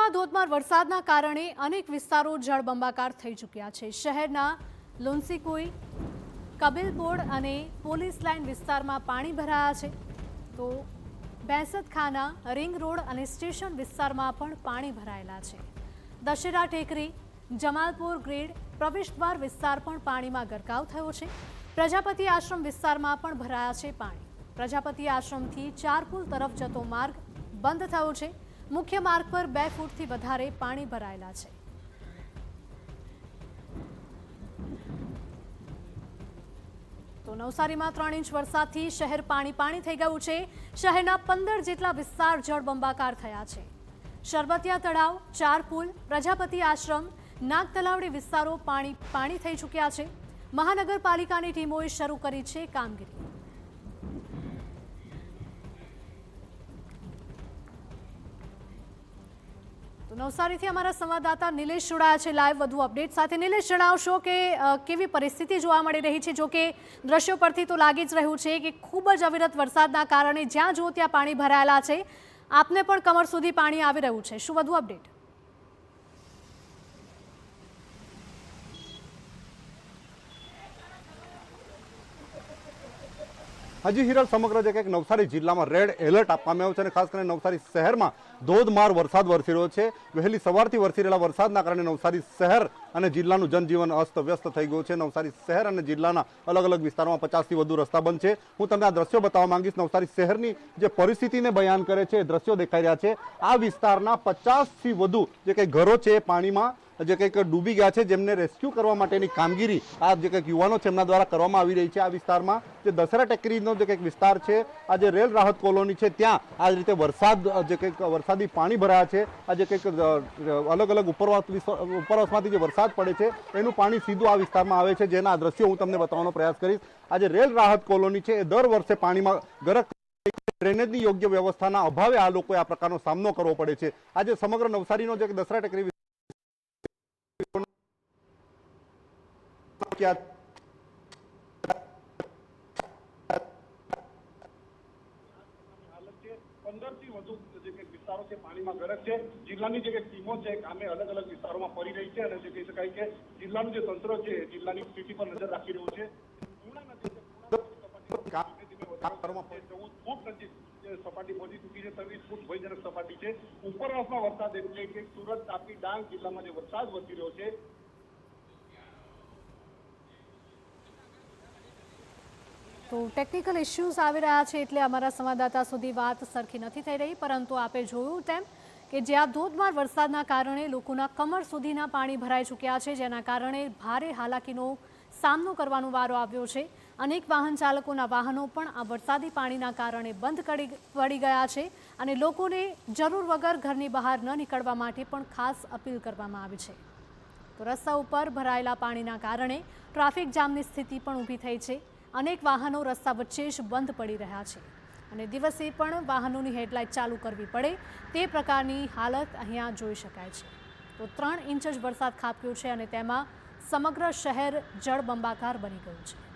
શહેરમાં ધોધમાર વરસાદના કારણે અનેક વિસ્તારો જળબંબાકાર થઈ ચૂક્યા છે। શહેરના લુન્સીકુઈ, કબીલપોડ અને પોલીસ લાઇન વિસ્તારમાં પાણી ભરાયા છે, તો બેસતખાના, રિંગ રોડ અને સ્ટેશન વિસ્તારમાં પણ પાણી ભરાયેલા છે। દશેરા ટેકરી, જમાલપુર ગ્રેડ પ્રવેશદ્વાર વિસ્તાર પણ પાણીમાં ગરકાવ થયો છે। પ્રજાપતિ આશ્રમ વિસ્તારમાં પણ ભરાયા છે પાણી। પ્રજાપતિ આશ્રમથી ચારપુલ તરફ જતો માર્ગ બંધ થયો છે। મુખ્ય માર્ગ પર 2 ફૂટથી વધારે પાણી ભરાયેલા છે। તો નવસારીમાં 3 ઇંચ વરસાદથી શહેર પાણી થઈ ગયું છે। શહેરના 15 જેટલા વિસ્તાર જળબંબાકાર થયા છે। શરબતિયા તળાવ, ચારપુલ, પ્રજાપતિ આશ્રમ, નાગતલાવડી વિસ્તારો પાણી થઈ ચૂક્યા છે। મહાનગરપાલિકાની ટીમોએ શરૂ કરી છે કામગીરી। તો નવસારીથી અમારા સંવાદદાતા નિલેશ જોડાયા છે લાઈવ વધુ અપડેટ સાથે। નિલેશ, જણાવશો કે કેવી પરિસ્થિતિ જોવા મળી રહી છે? જો કે દ્રશ્યો પરથી તો લાગી જ રહ્યું છે કે ખૂબ જ અવિરત વરસાદના કારણે જ્યાં જુઓ ત્યાં પાણી ભરાયેલા છે। આપને પણ કમર સુધી પાણી આવી રહ્યું છે, શું વધુ અપડેટ? હજી હિરલ, સમગ્ર જે કંઈક નવસારી જિલ્લામાં રેડ એલર્ટ આપવામાં આવ્યું છે અને ખાસ કરીને નવસારી શહેરમાં ધોધમાર વરસાદ વરસી રહ્યો છે। વહેલી સવારથી વરસી રહેલા વરસાદના કારણે નવસારી શહેર અને જિલ્લાનું જનજીવન અસ્તવ્યસ્ત થઈ ગયું છે। નવસારી શહેર અને જિલ્લાના અલગ અલગ વિસ્તારોમાં 50થી વધુ રસ્તા બંધ છે। હું તમને આ દ્રશ્યો બતાવવા માંગીશ। નવસારી શહેરની જે પરિસ્થિતિને બયાન કરે છે એ દ્રશ્યો દેખાઈ રહ્યા છે। આ વિસ્તારના 50થી વધુ જે કંઈ ઘરો છે એ પાણીમાં જે કંઈક ડૂબી ગયા છે, જેમને રેસ્ક્યુ કરવા માટેની કામગીરી આ જે કંઈક યુવાનો છે એમના દ્વારા કરવામાં આવી રહી છે। આ વિસ્તારમાં જે દશેરા ટેકરીનો જે કંઈક વિસ્તાર છે, આ જે રેલ રાહત કોલોની છે, ત્યાં આ રીતે જે કંઈક વરસાદી પાણી ભરાયા છે। આ જે કંઈક અલગ અલગ ઉપરવાસમાંથી જે વરસાદ પડે છે એનું પાણી સીધું આ વિસ્તારમાં આવે છે, જેના દ્રશ્યો હું તમને બતાવવાનો પ્રયાસ કરીશ। આ જે રેલ રાહત કોલોની છે એ દર વર્ષે પાણીમાં ગરક ડ્રેનેજની યોગ્ય વ્યવસ્થાના અભાવે આ લોકોએ આ પ્રકારનો સામનો કરવો પડે છે। આજે સમગ્ર નવસારીનો જે દશેરા ટેકરી વિસ્તારો છે પાણીમાં ગરક છે। જિલ્લાની જે ટીમો છે કામે અલગ અલગ વિસ્તારોમાં ફરી રહી છે અને જે કહી શકાય કે જિલ્લાનું જે તંત્ર છે જિલ્લાની સ્થિતિ પર નજર રાખી રહ્યું છે। સપાટી પહોંચી ચૂકી છે, 23 ફૂટ ભયજનક સપાટી છે। ઉપરવાસમાં વરસાદ એટલે કે સુરત, તાપી, ડાંગ જિલ્લામાં જે વરસાદ વરસી રહ્યો છે તો ટેકનિકલ ઇશ્યુઝ આવી રહ્યા છે એટલે અમારા સંવાદદાતા સુધી વાત સરખી નથી થઈ રહી, પરંતુ આપે જોયું તેમ કે જ્યાં ધોધમાર વરસાદના કારણે લોકોના કમર સુધીના પાણી ભરાઈ ચૂક્યા છે, જેના કારણે ભારે હાલાકીનો સામનો કરવાનો વારો આવ્યો છે। અનેક વાહન ચાલકોના વાહનો પણ આ વરસાદી પાણીના કારણે બંધ પડી ગયા છે અને લોકોને જરૂર વગર ઘરની બહાર ન નીકળવા માટે પણ ખાસ અપીલ કરવામાં આવી છે। તો રસ્તા ઉપર ભરાયેલા પાણીના કારણે ટ્રાફિક જામની સ્થિતિ પણ ઊભી થઈ છે। અનેક વાહનો રસ્તા વચ્ચે જ બંધ પડી રહ્યા છે અને દિવસે પણ વાહનોની હેડલાઇટ ચાલુ કરવી પડે તે પ્રકારની હાલત અહીંયા જોઈ શકાય છે। તો 3 ઇંચ જ વરસાદ ખાબક્યો છે અને તેમાં સમગ્ર શહેર જળબંબાકાર બની ગયું છે।